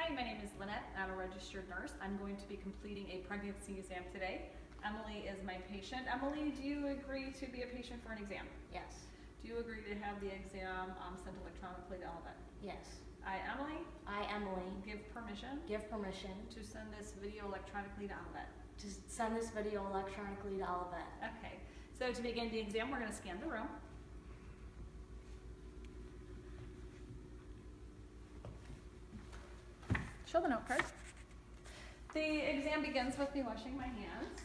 Hi, my name is Lynette. I'm a registered nurse. I'm going to be completing a pregnancy exam today. Emily is my patient. Emily, do you agree to be a patient for an exam? Yes. Do you agree to have the exam sent electronically to Elevate? Yes. I, Emily, give permission to to send this video electronically to Elevate. send this video electronically to Elevate. Okay, so to begin the exam, we're going to scan the room. Show the note card. The exam begins with me washing my hands.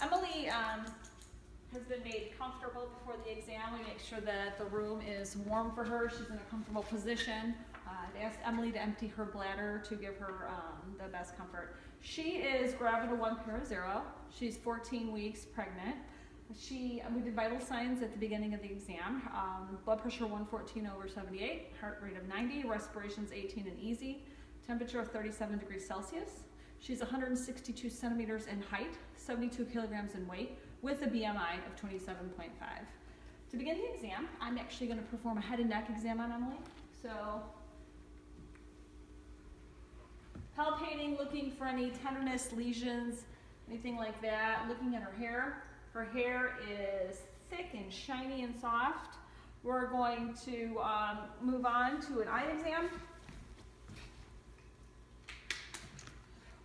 Emily has been made comfortable before the exam. We make sure that the room is warm for her. She's in a comfortable position. I asked Emily to empty her bladder to give her the best comfort. She is gravida 1 para 0. She's 14 weeks pregnant. We did vital signs at the beginning of the exam. Blood pressure 114/78, heart rate of 90, respirations 18 and easy, temperature of 37 degrees Celsius. She's 162 centimeters in height, 72 kilograms in weight, with a BMI of 27.5. To begin the exam, I'm actually going to perform a head and neck exam on Emily. So, palpating, looking for any tenderness, lesions, anything like that. Looking at her hair. Her hair is thick and shiny and soft. We're going to move on to an eye exam.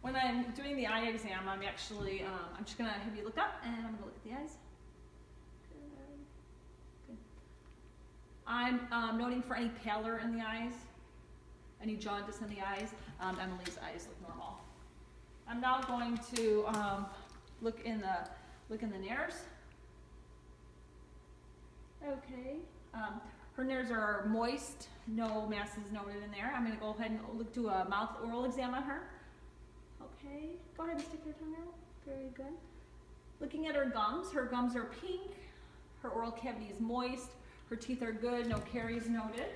When I'm doing the eye exam, I'm just gonna have you look up and I'm gonna look at the eyes. Good. I'm noting for any pallor in the eyes, any jaundice in the eyes. Emily's eyes look normal. I'm now going to look in the nares. Okay. Her nares are moist, no masses noted in there. I'm going to go ahead and do a mouth oral exam on her. Okay. Go ahead and stick your tongue out. Very good. Looking at her gums are pink. Her oral cavity is moist. Her teeth are good, no caries noted.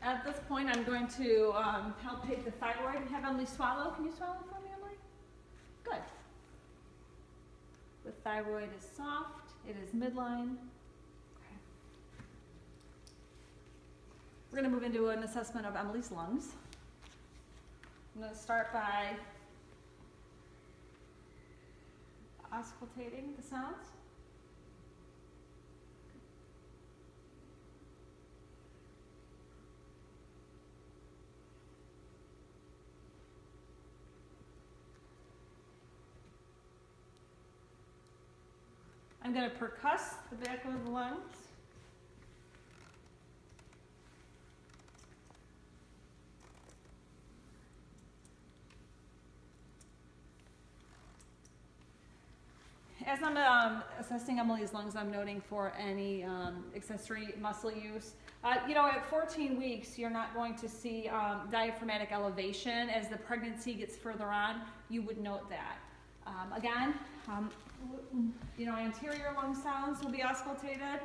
At this point, I'm going to palpate the thyroid and have Emily swallow. Can you swallow for me, Emily? Good. The thyroid is soft, it is midline. Okay. We're going to move into an assessment of Emily's lungs. I'm going to start by auscultating the sounds. I'm going to percuss the back of the lungs. As I'm assessing Emily's lungs, I'm noting for any accessory muscle use. At 14 weeks, you're not going to see diaphragmatic elevation. As the pregnancy gets further on, you would note that. Anterior lung sounds will be auscultated.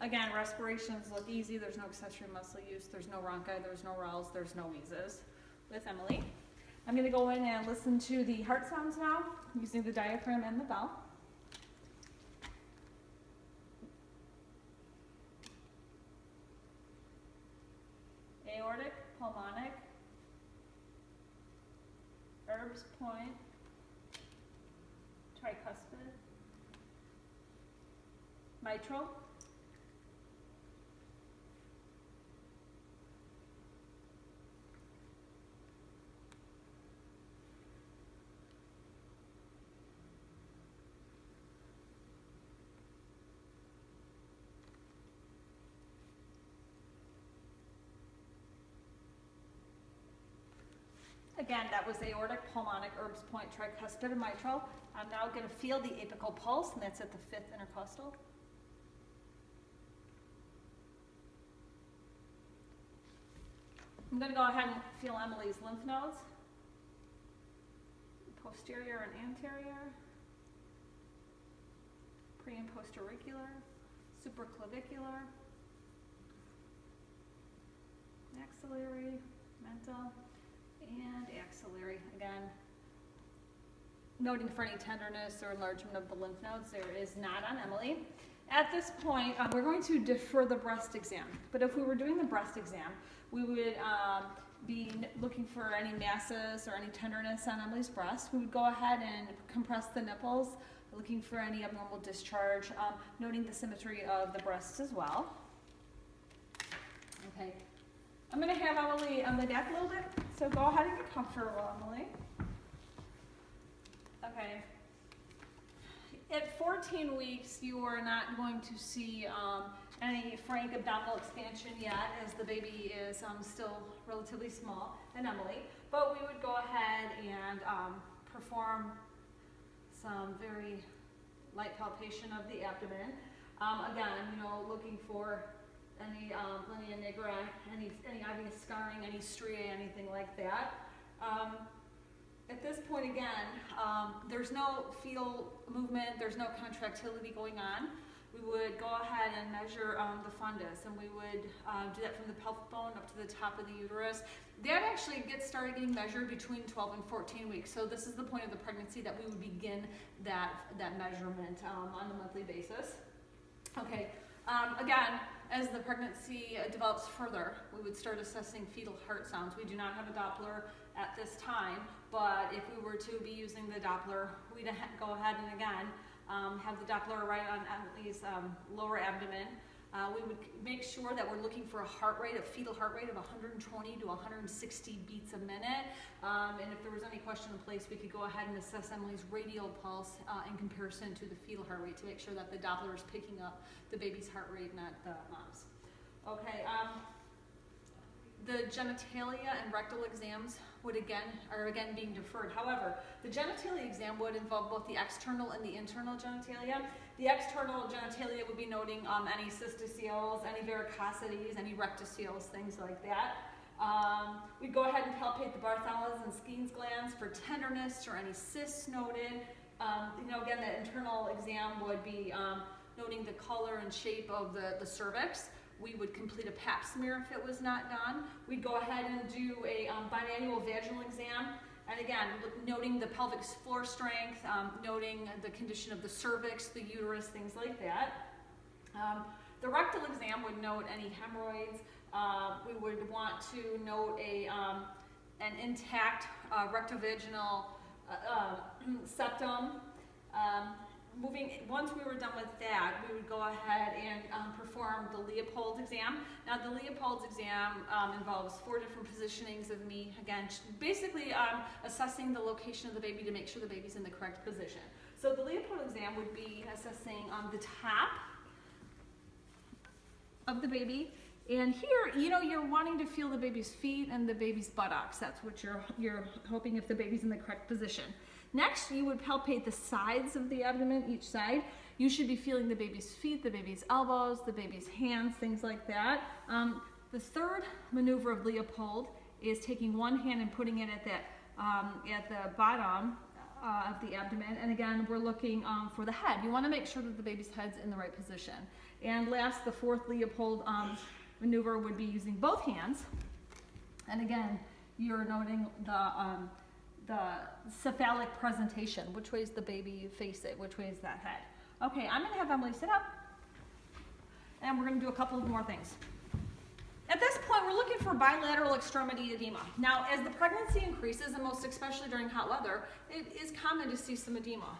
Again, respirations look easy. There's no accessory muscle use. There's no rhonchi. There's no rales. There's no wheezes with Emily. I'm going to go in and listen to the heart sounds now, using the diaphragm and the bell. Aortic, pulmonic, Erb's point, tricuspid, mitral, again, that was aortic, pulmonic, Erb's point, tricuspid, and mitral. I'm now going to feel the apical pulse, and that's at the 5th intercostal. I'm going to go ahead and feel Emily's lymph nodes, posterior and anterior, pre and post auricular, supraclavicular, maxillary, mental, and axillary. Again, noting for any tenderness or enlargement of the lymph nodes, there is not on Emily. At this point, we're going to defer the breast exam. But if we were doing the breast exam, we would be looking for any masses or any tenderness on Emily's breast. We would go ahead and compress the nipples, looking for any abnormal discharge, noting the symmetry of the breasts as well. Okay, I'm going to have Emily on the neck a little bit, so go ahead and get comfortable, Emily. Okay. At 14 weeks, you are not going to see any frank abdominal expansion yet, as the baby is still relatively small, and Emily. But we would go ahead and perform some very light palpation of the abdomen. Again, looking for any linea nigra, any obvious scarring, any striae, anything like that. At this point, again, there's no fetal movement, there's no contractility going on. We would go ahead and measure the fundus, and we would do that from the pelvic bone up to the top of the uterus. That actually started getting measured between 12 and 14 weeks. So this is the point of the pregnancy that we would begin that measurement on a monthly basis. Okay, again, as the pregnancy develops further, we would start assessing fetal heart sounds. We do not have a Doppler at this time, but if we were to be using the Doppler, we'd go ahead and again have the Doppler right on Emily's lower abdomen. We would make sure that we're looking for a fetal heart rate of 120 to 160 beats a minute. And if there was any question in place, we could go ahead and assess Emily's radial pulse in comparison to the fetal heart rate to make sure that the Doppler is picking up the baby's heart rate, not the mom's. Okay. The genitalia and rectal exams are again being deferred. However, the genitalia exam would involve both the external and the internal genitalia. The external genitalia would be noting any cystoceles, any varicosities, any rectoceles, things like that. We'd go ahead and palpate the Bartholin's and Skene's glands for tenderness or any cysts noted. Again, the internal exam would be noting the color and shape of the cervix. We would complete a pap smear if it was not done. We'd go ahead and do a biannual vaginal exam. And again, noting the pelvic floor strength, noting the condition of the cervix, the uterus, things like that. The rectal exam would note any hemorrhoids. We would want to note an intact rectovaginal septum. Once we were done with that, we would go ahead and perform the Leopold exam. Now, the Leopold exam involves 4 different positionings of me, again, basically assessing the location of the baby to make sure the baby's in the correct position. So the Leopold exam would be assessing the top of the baby. And here, you're wanting to feel the baby's feet and the baby's buttocks. That's what you're hoping if the baby's in the correct position. Next, you would palpate the sides of the abdomen, each side. You should be feeling the baby's feet, the baby's elbows, the baby's hands, things like that. The third maneuver of Leopold is taking one hand and putting it at the bottom of the abdomen. And again, we're looking for the head. You want to make sure that the baby's head's in the right position. And last, the fourth Leopold maneuver would be using both hands. And again, you're noting the cephalic presentation. Which way is the baby facing? Which way is that head? Okay, I'm going to have Emily sit up, and we're going to do a couple of more things. At this point, we're looking for bilateral extremity edema. Now, as the pregnancy increases, and most especially during hot weather, it is common to see some edema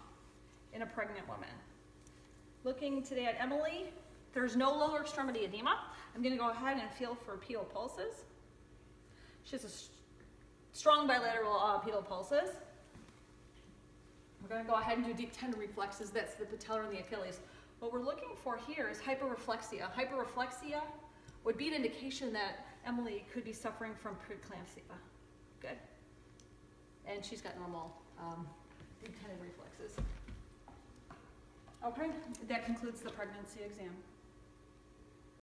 in a pregnant woman. Looking today at Emily, there's no lower extremity edema. I'm going to go ahead and feel for pedal pulses. She has a strong bilateral pedal pulses. We're going to go ahead and do deep tendon reflexes. That's the patellar and the Achilles. What we're looking for here is hyperreflexia. Hyperreflexia would be an indication that Emily could be suffering from preeclampsia. Good. And she's got normal deep tendon reflexes. Okay, that concludes the pregnancy exam.